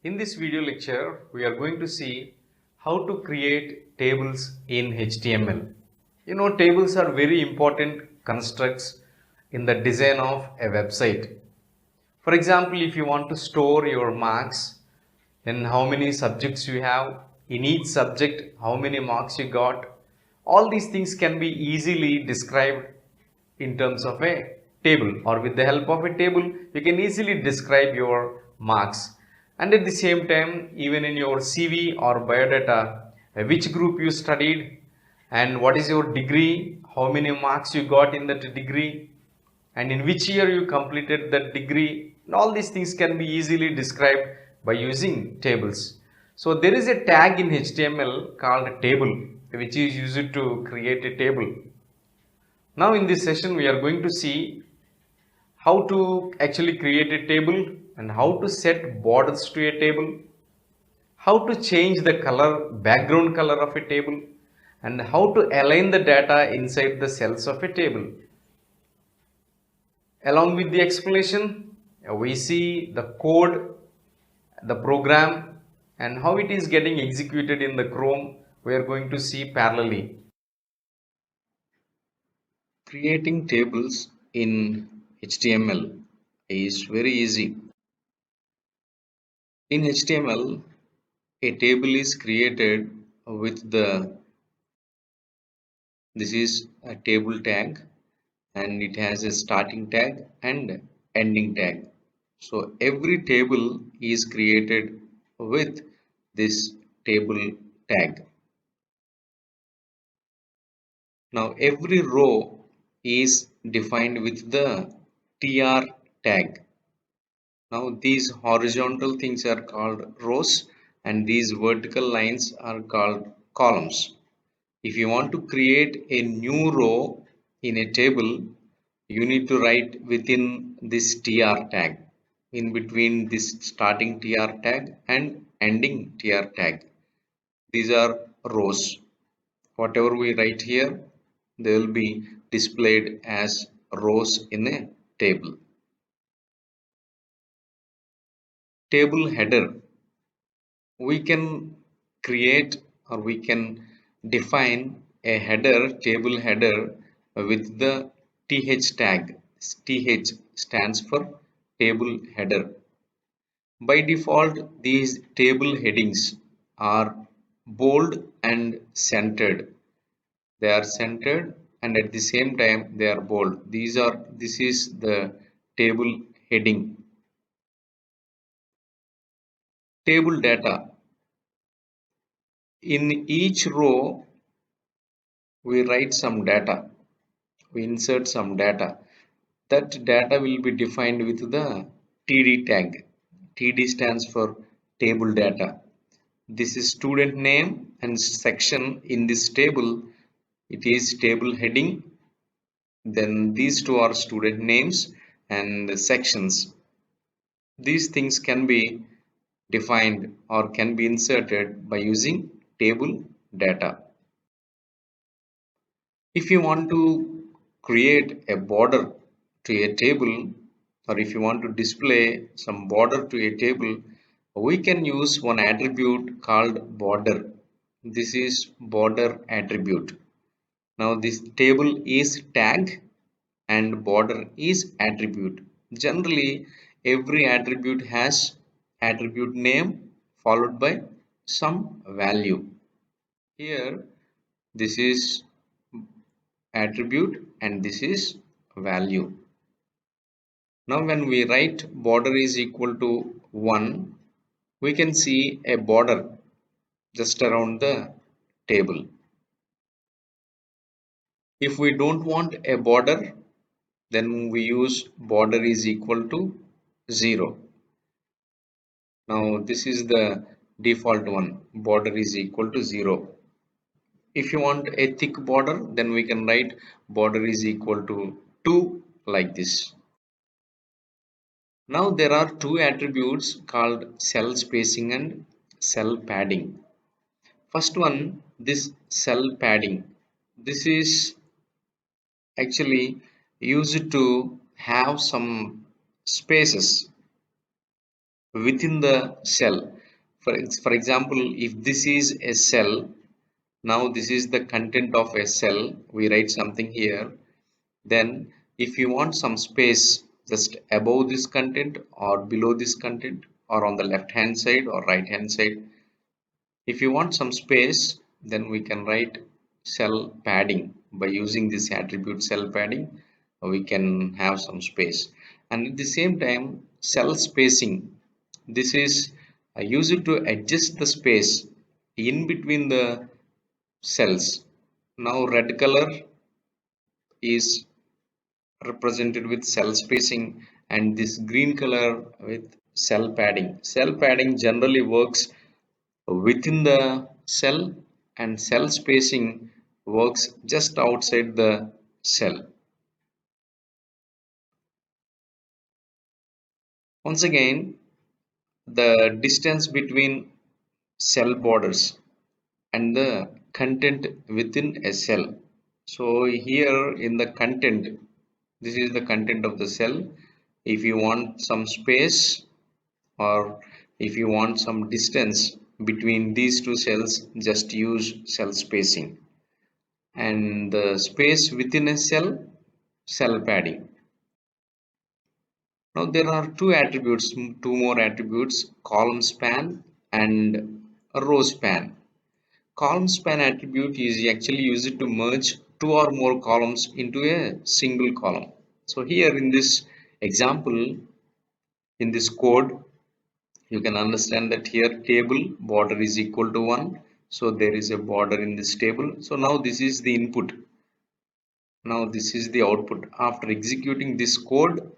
In this video lecture, we are going to see how to create tables in HTML. Tables are very important constructs in the design of a website. For example, if you want to store your marks, then how many subjects you have, in each subject, how many marks you got, all these things can be easily described in terms of a table, or with the help of a table you can easily describe your marks. And at the same time, even in your CV or biodata, which group you studied and what is your degree, how many marks you got in that degree, and in which year you completed that degree, and all these things can be easily described by using tables. So there is a tag in HTML called table, which is used to create a table. Now in this session we are going to see how to actually create a table and how to set borders to a table, how to change the background color of a table, and how to align the data inside the cells of a table. Along with the explanation, we see the code, the program, and how it is getting executed in the Chrome. We are going to see parallelly. Creating tables in HTML is very easy. In HTML, a table is created with this is a table tag, and it has a starting tag and ending tag. So every table is created with this table tag. Now every row is defined with the tr tag. Now these horizontal things are called rows and these vertical lines are called columns. If you want to create a new row in a table, you need to write within this tr tag, in between this starting tr tag and ending tr tag. These are rows. Whatever we write here, they will be displayed as rows in a table. Table header. We can create or we can define a table header with the th tag. Th stands for table header. By default, these table headings are bold and centered. They are centered and at the same time they are bold. This is the table heading. Table data. In each row we write some data, we insert some data. That data will be defined with the td tag. Td stands for table data. This is student name and section in this table. It is table heading. Then these two are student names and sections. These things can be defined or can be inserted by using table data. If you want to create a border to a table, or if you want to display some border to a table, we can use one attribute called border. This is border attribute. Now this table is tag and border is attribute. Generally, every attribute has attribute name followed by some value. Here, this is attribute and this is value. Now when we write border is equal to 1, we can see a border just around the table. If we don't want a border, then we use border is equal to 0. Now this is the default one, border is equal to 0. If you want a thick border, then we can write border is equal to 2 like this. Now there are two attributes called cell spacing and cell padding. First one, this cell padding. This is actually used to have some spaces within the cell. For example, if this is a cell, now this is the content of a cell, we write something here. Then if you want some space just above this content or below this content or on the left hand side or right hand side, if you want some space, then we can write cell padding. By using this attribute cell padding, we can have some space. And at the same time, cell spacing. This is used to adjust the space in between the cells. Now red color is represented with cell spacing and this green color with cell padding. Cell padding generally works within the cell and cell spacing works just outside the cell. Once again, the distance between cell borders and the content within a cell. So here in the content, this is the content of the cell. If you want some space or if you want some distance between these two cells, just use cell spacing. And the space within a cell, cell padding. Now there are two more attributes, column span and a row span. Column span attribute is actually used to merge two or more columns into a single column. So here in this example, in this code, you can understand that here table border is equal to 1. So there is a border in this table. So now this is the input. Now this is the output. After executing this code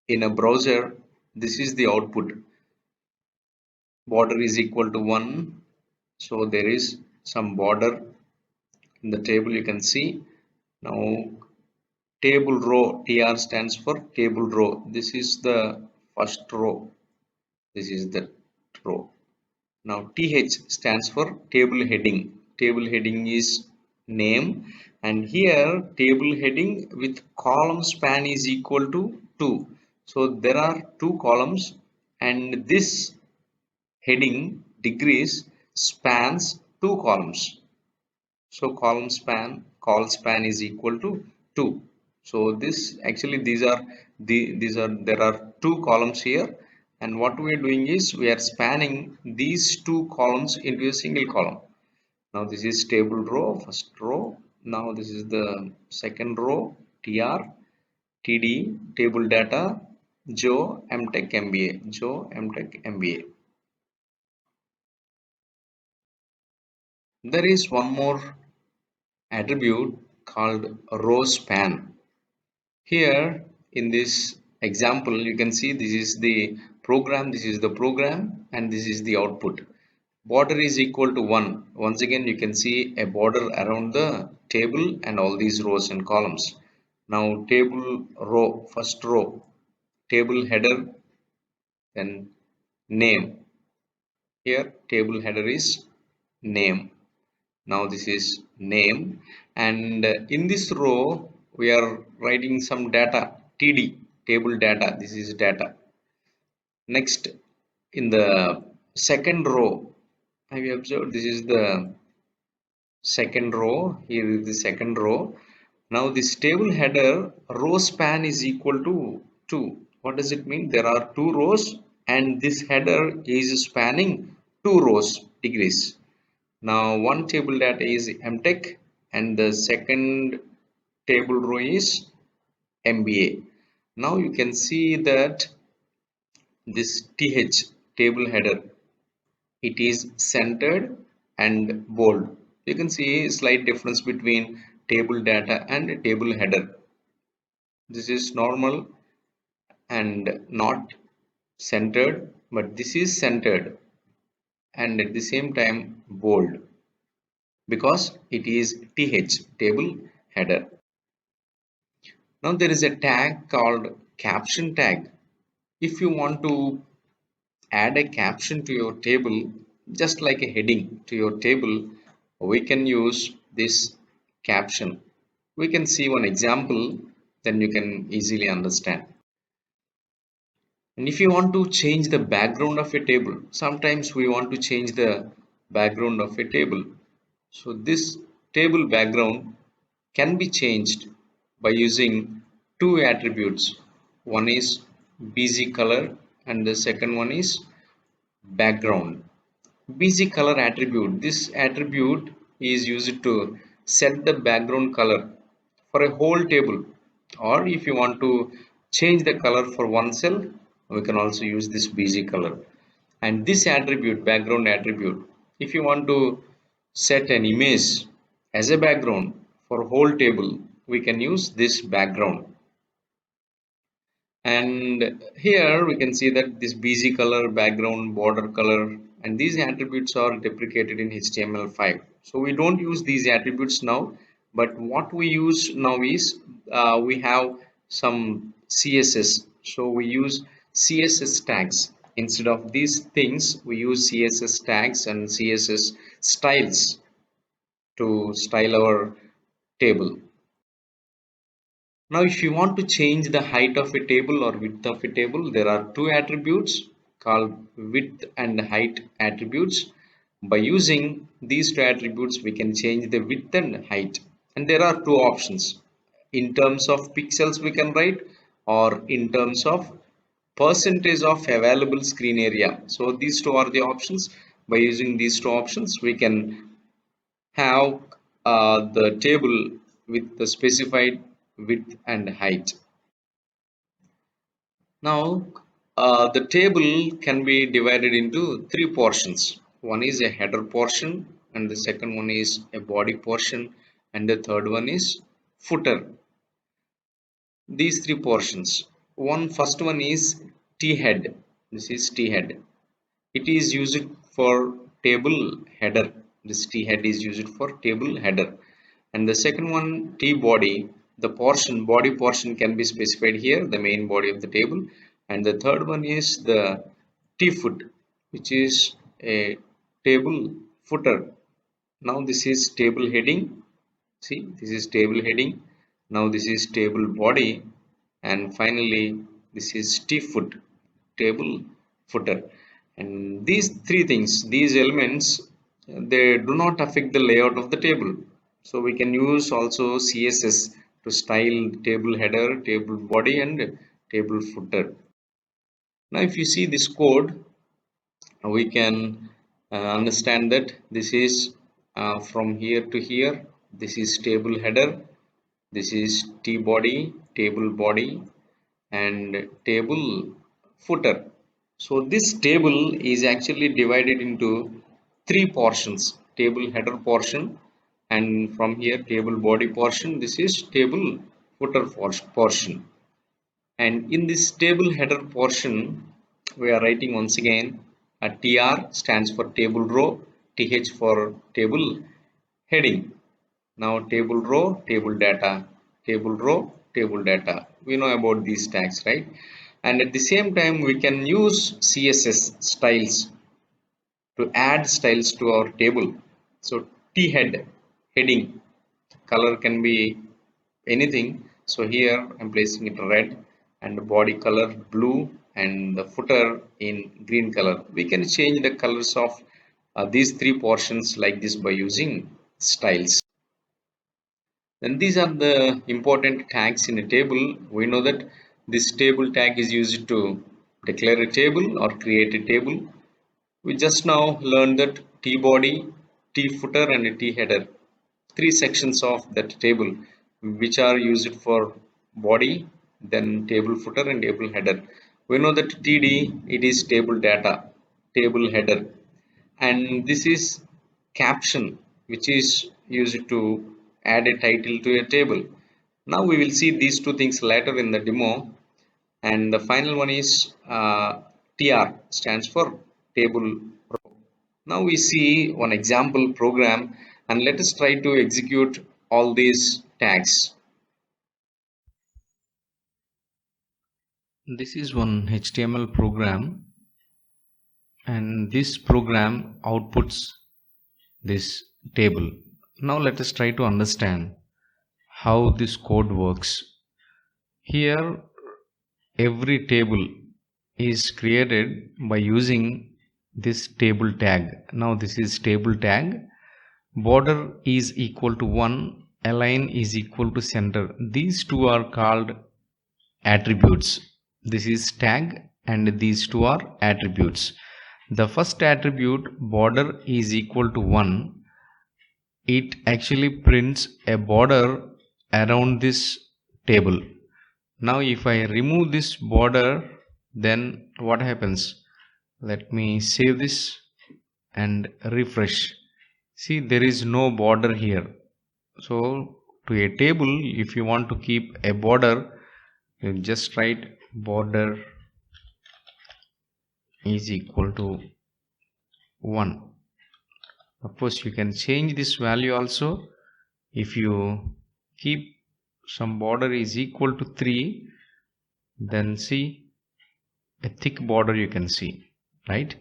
in a browser, this is the output. Border is equal to 1. So there is some border in the table, you can see. Now table row, TR stands for table row. This is the first row. This is the row. Now TH stands for table heading. Table heading is name, and here table heading with column span is equal to 2. So there are two columns and this heading degrees spans two columns. So call span is equal to 2. So this actually there are two columns here, and what we are doing is we are spanning these two columns into a single column. Now this is table row, first row. Now this is the second row, tr, td, table data, Joe MTech MBA, Joe MTech MBA. There is one more attribute called Rowspan. Here in this example, you can see this is the program, and this is the output. Border is equal to 1. Once again, you can see a border around the table and all these rows and columns. Now table row, first row, table header, then name. Here table header is name. Now this is name, and in this row we are writing some data, td, table data. This is data. Next, in the second row, have you observed this is the second row? Here is the second row. Now this table header row span is equal to 2. What does it mean? There are two rows and this header is spanning two rows degrees. Now one table data is MTech and the second table row is MBA. Now you can see that this TH table header, it is centered and bold. You can see a slight difference between table data and table header. This is normal and not centered, but this is centered and at the same time bold, because it is TH table header. Now there is a tag called caption tag. If you want to add a caption to your table, just like a heading to your table, we can use this caption. We can see one example, then you can easily understand. And if you want to change the background of a table, sometimes we want to change the background of a table. So this table background can be changed by using two attributes. One is busy color and the second one is background. Busy color attribute. This attribute is used to set the background color for a whole table, or if you want to change the color for one cell, we can also use this busy color. And this attribute, background attribute, if you want to set an image as a background for whole table, we can use this background. And here we can see that this busy color, background, border color, and these attributes are deprecated in HTML5. So we don't use these attributes now, but what we use now is we have some CSS. So we use CSS tags. Instead of these things, we use CSS tags and CSS styles to style our table. Now, if you want to change the height of a table or width of a table, there are two attributes called width and height attributes. By using these two attributes, we can change the width and height. And there are two options. In terms of pixels, we can write, or in terms of percentage of available screen area. So these two are the options. By using these two options, we can have the table with the specified width and height. Now, the table can be divided into three portions. One is a header portion, and the second one is a body portion, and the third one is footer. These three portions. First one is T head. This is T head. It is used for table header. This T head is used for table header. And the second one, T body, the body portion can be specified here, the main body of the table. And the third one is the T foot, which is a table footer. Now this is table heading. See, this is table heading. Now this is table body. And finally, this is T foot, table footer. And these three things, these elements, they do not affect the layout of the table. So we can use also CSS to style table header, table body, and table footer. Now if you see this code, we can understand that this is from here to here. This is table header, this is T body, table body, and table footer. So this table is actually divided into three portions: table header portion, and from here table body portion. This is table footer portion. And in this table header portion, we are writing once again a TR stands for table row, TH for table heading. Now table row, table data, table row, table data. We know about these tags, right? And at the same time, we can use CSS styles to add styles to our table. So T head, heading, color can be anything. So here I'm placing it red and the body color blue and the footer in green color. We can change the colors of these three portions like this by using styles. Then these are the important tags in a table. We know that this table tag is used to declare a table or create a table. We just now learned that T body, T footer and a T header. Three sections of that table which are used for body, then table footer and table header. We know that TD, it is table data, table header, and this is caption, which is used to add a title to a table. Now we will see these two things later in the demo. And the final one is TR, stands for table row. Now we see one example program, and let us try to execute all these tags. This is one HTML program, and this program outputs this table. Now let us try to understand how this code works. Here every table is created by using this table tag. Now this is table tag. Border is equal to 1, align is equal to center. These two are called attributes. This is tag and these two are attributes. The first attribute, border is equal to 1, it actually prints a border around this table. Now if I remove this border, then what happens? Let me save this and refresh. See, there is no border here. So to a table, if you want to keep a border, you just write border is equal to 1. Of course, you can change this value also. If you keep some border is equal to 3, then see a thick border you can see, right?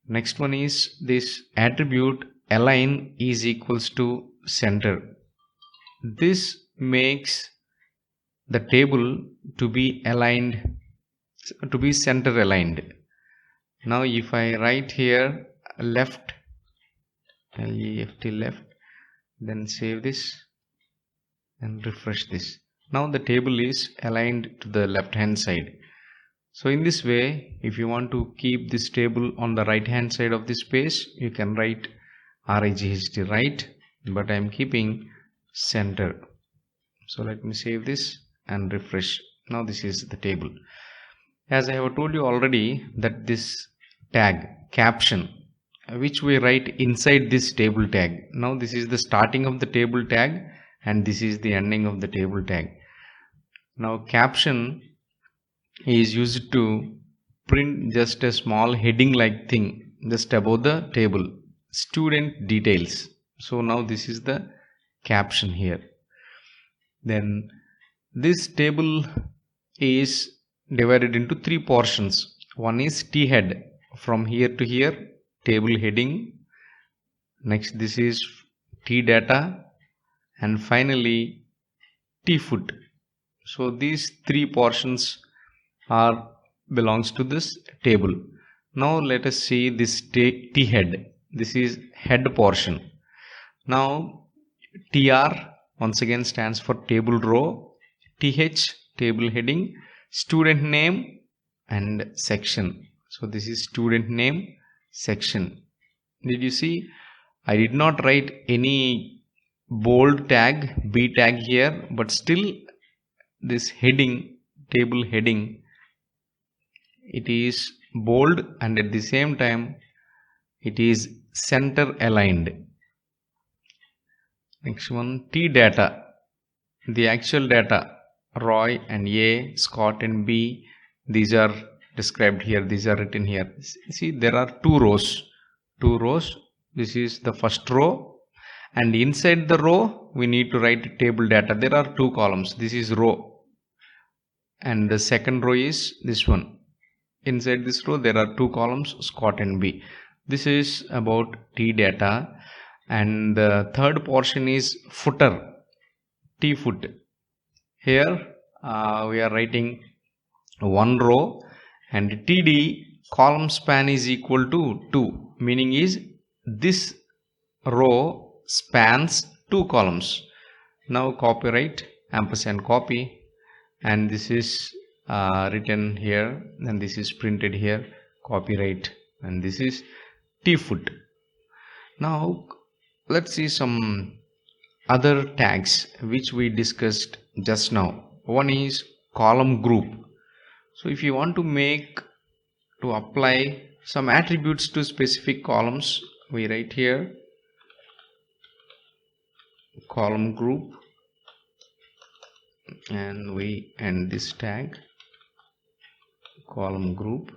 Next one is this attribute align is equals to center. This makes the table to be aligned, to be center aligned. Now if I write here left, left, then save this and refresh this. Now the table is aligned to the left hand side. So in this way, if you want to keep this table on the right hand side of this page, you can write RIGHT right, but I am keeping center. So let me save this and refresh. Now this is the table. As I have told you already that this tag caption, which we write inside this table tag. Now this is the starting of the table tag and this is the ending of the table tag. Now caption is used to print just a small heading like thing just above the table, student details. So now this is the caption here. Then this table is divided into 3 portions. One is T head, from here to here, table heading. Next this is T data, and finally T foot. So these 3 portions are belongs to this table. Now let us see this T head. This is head portion. Now TR once again stands for table row, TH table heading, student name and section. So this is student name, section. Did you see? I did not write any bold tag, B tag here, but still this heading, table heading, it is bold and at the same time it is center aligned. Next one, T data, the actual data, Roy and A, Scott and B, these are described here, these are written here. See, there are two rows. This is the first row, and inside the row we need to write table data. There are 2 columns. This is row and the second row is this one. Inside this row there are 2 columns, Scott and B. This is about T data, and the third portion is footer, T foot. Here we are writing 1 row, and TD column span is equal to 2, meaning is this row spans 2 columns. Now copyright ampersand copy, and this is written here and this is printed here, copyright, and this is T foot. Now let's see some other tags which we discussed just now. One is column group. So if you want to apply some attributes to specific columns, we write here column group, and we end this tag column group.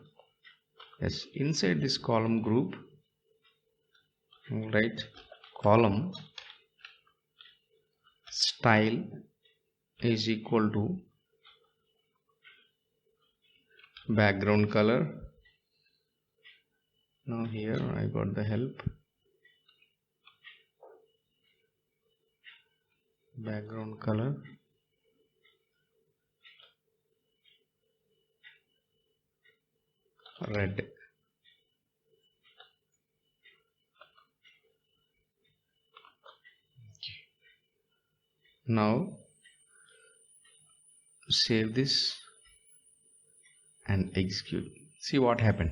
Yes, inside this column group we write column style is equal to background color. Now here I got the help, background color, red. Now save this and execute. See what happened.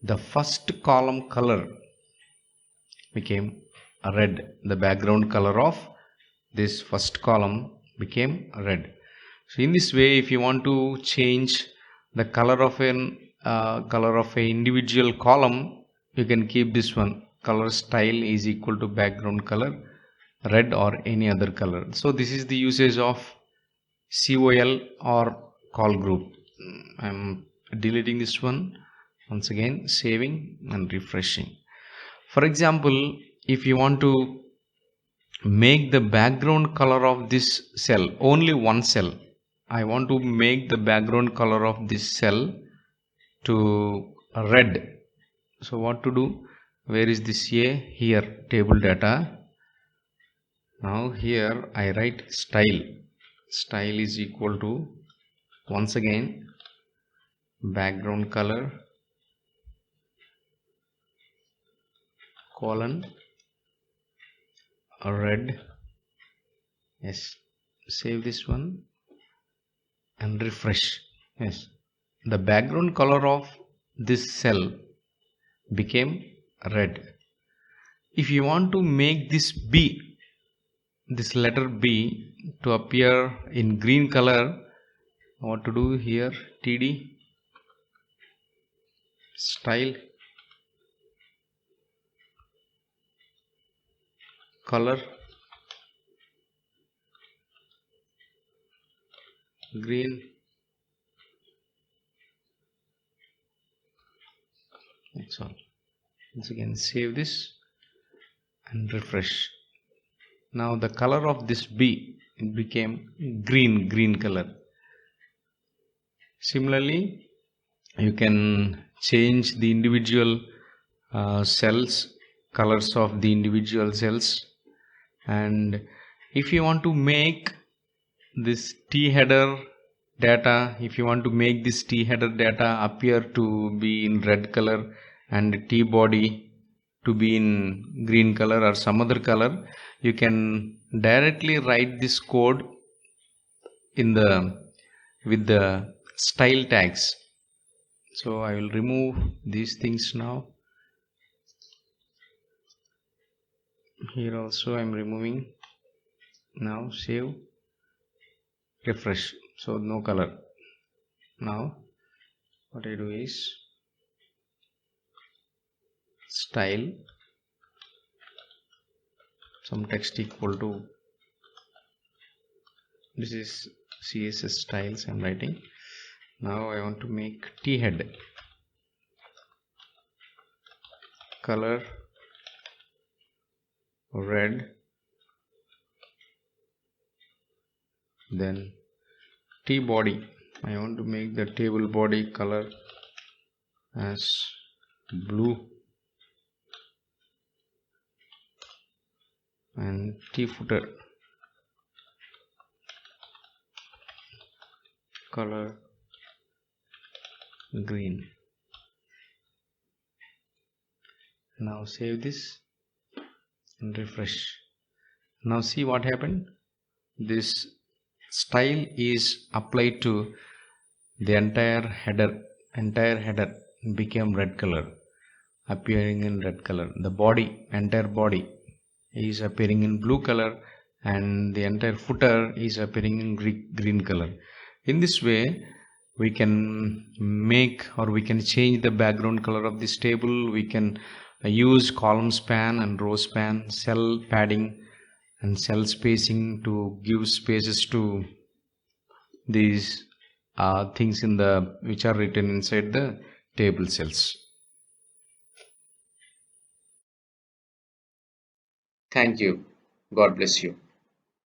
The first column color became red. The background color of this first column became red. So in this way, if you want to change the color of an individual column, you can keep this one. Color style is equal to background color red or any other color. So this is the usage of COL or call group. I'm deleting this one, once again saving and refreshing. For example, if you want to make the background color of this cell, only one cell, I want to make the background color of this cell to red. So what to do? Where is this A? Here, table data. Now here I write style. Style is equal to, once again, background color colon red. Yes, save this one and refresh. Yes, the background color of this cell became red. If you want to make this B, this letter B, to appear in green color, what to do here? TD style color green. That's all. Once again save this and refresh. Now the color of this B became green color. Similarly, you can change the individual cells, colors of the individual cells. And if you want to make this T header data, if you want to make this T header data appear to be in red color and T body to be in green color or some other color, you can directly write this code in with the style tags. So I will remove these things now. Here also I am removing. Now save, refresh. So no color. Now what I do is style, some text equal to, this is CSS styles I am writing. Now I want to make T head color red, then T body, I want to make the table body color as blue, and T footer color green. Now save this and refresh. Now see what happened. This style is applied to the entire header became red color, appearing in red color. The body, entire body is appearing in blue color, and the entire footer is appearing in green color. In this way we can make, or we can change the background color of this table. We can use Colspan and Rowspan, cell padding and cell spacing to give spaces to these things in the which are written inside the table cells. Thank you. God bless you.